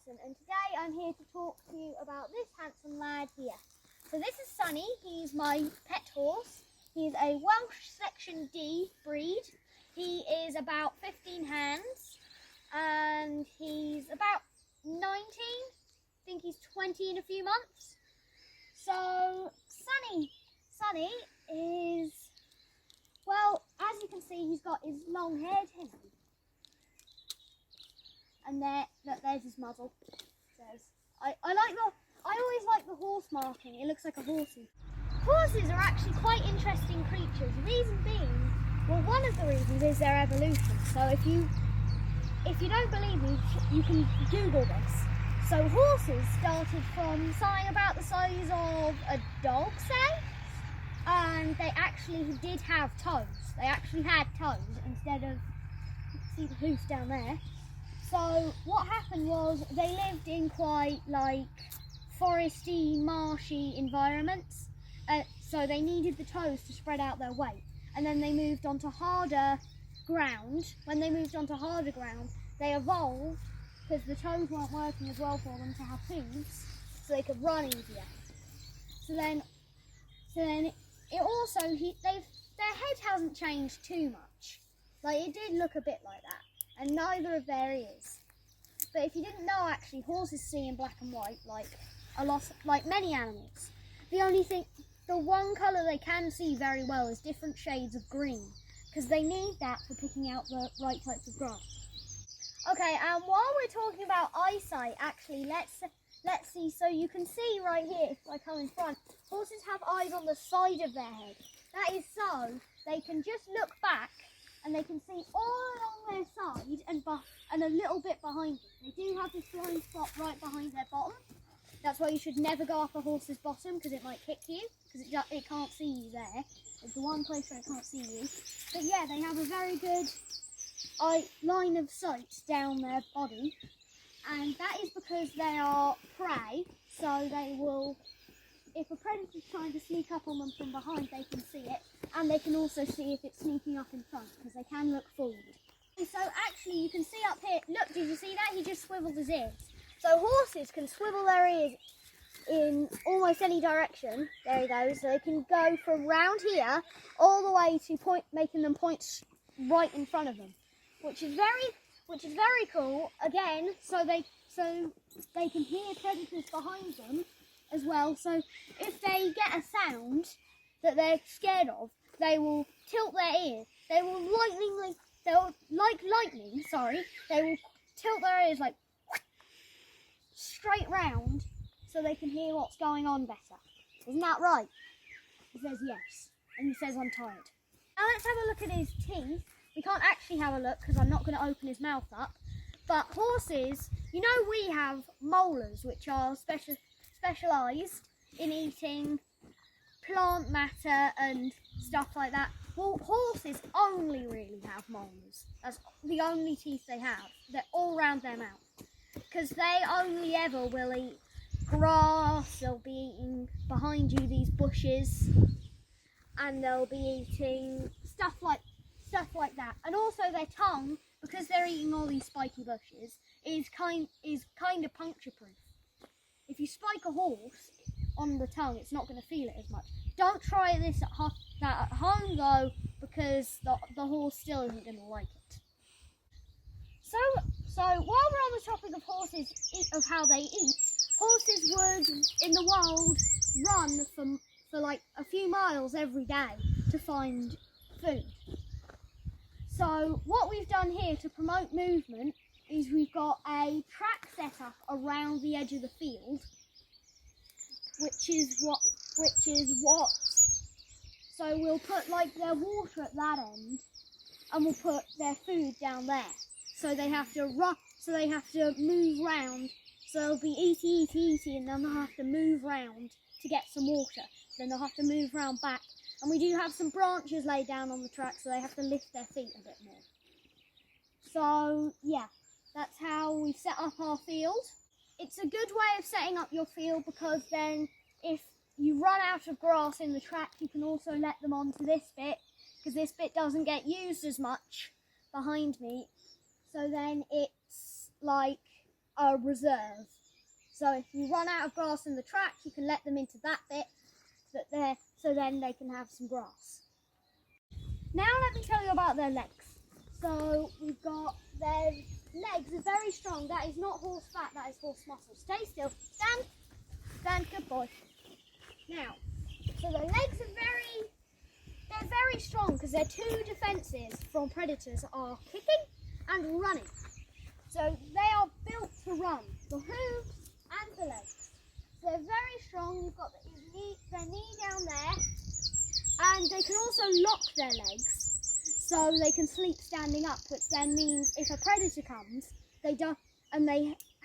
Jensen, and today I'm here to talk to you about this handsome lad here. So this is Sonny. He's my pet horse. He's a Welsh Section D breed. He is about 15 hands and he's about 19. I think he's 20 in a few months. So Sonny is, well, as you can see, he's got his long hair. And there's his muzzle. I always like the horse marking. It looks like a horsey. Horses are actually quite interesting creatures. The reason being, well, one of the reasons is their evolution. So if you don't believe me, you can Google this. So horses started from something about the size of a dog, say, and they actually did have toes. They actually had toes instead of, see the hoof down there. So what happened was they lived in quite like foresty, marshy environments. So they needed the toes to spread out their weight. And then they moved onto harder ground. When they moved onto harder ground, they evolved because the toes weren't working as well for them to have hooves, so they could run easier. So then it also, their head hasn't changed too much. Like, it did look a bit like that. And neither of their ears. But if you didn't know, actually, horses see in black and white like many animals. The one colour they can see very well is different shades of green, because they need that for picking out the right types of grass. Okay, and while we're talking about eyesight, actually, let's see. So you can see right here, if I come in front, horses have eyes on the side of their head. That is so they can just look back and they can see all along their side and a little bit behind them. They do have this blind spot right behind their bottom. That's why you should never go up a horse's bottom, because it might kick you, because it can't see you there. It's the one place where it can't see you. But yeah, they have a very good line of sight down their body, and that is because they are prey, so they will, if a predator's trying to sneak up on them from behind, they can see it, and they can also see if it's sneaking up in front, because they can look forward. So actually, you can see up here, look, did you see that? He just swiveled his ears. So horses can swivel their ears in almost any direction. There he goes. So they can go from round here all the way to making them point right in front of them, which is very cool. Again, so they can hear predators behind them as well. So if they get a sound that they're scared of, they will tilt their ear. They will tilt their ears like straight round, so they can hear what's going on better. Isn't that right? He says yes, and he says I'm tired. Now let's have a look at his teeth. We can't actually have a look because I'm not going to open his mouth up. But horses, you know, we have molars, which are specialised in eating plant matter and stuff like that. Well, horses only really have molars. That's the only teeth they have. They're all round their mouth, because they only ever will eat grass. They'll be eating behind you these bushes, and they'll be eating stuff like that. And also their tongue, because they're eating all these spiky bushes, is kind of puncture proof. If you spike a horse on the tongue, it's not going to feel it as much. Don't try this at home though, because the horse still isn't going to like it. So while we're on the topic of horses, of how they eat, horses would in the wild run for like a few miles every day to find food. So what we've done here to promote movement is we've got a track set up around the edge of the field, which is what. So we'll put like their water at that end, and we'll put their food down there. So they have to run. So they have to move round. So they'll be eaty, and then they'll have to move round to get some water. Then they'll have to move round back. And we do have some branches laid down on the track, so they have to lift their feet a bit more. So yeah, that's how we've set up our field. It's a good way of setting up your field, because then if you run out of grass in the track, you can also let them onto this bit, because this bit doesn't get used as much behind me. So then it's like a reserve. So if you run out of grass in the track, you can let them into that bit so then they can have some grass. Now let me tell you about their legs. So we've got their legs are very strong. That is not horse fat, that is horse muscle. Stay still. Stand. Stand, good boy. Now, so their legs are very strong because their two defences from predators are kicking and running. So they are built to run, the hooves and the legs. So they're very strong. You've got their knee down there, and they can also lock their legs so they can sleep standing up, which then means if a predator comes, they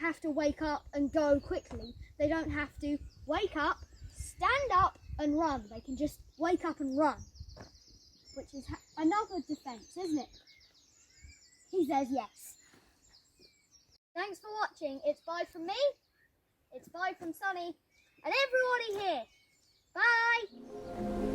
have to wake up and go quickly. They don't have to wake up, stand up and run. They can just wake up and run, which is another defence, isn't it? He says yes. Thanks for watching. It's bye from me, it's bye from Sunny, and everybody here. Bye!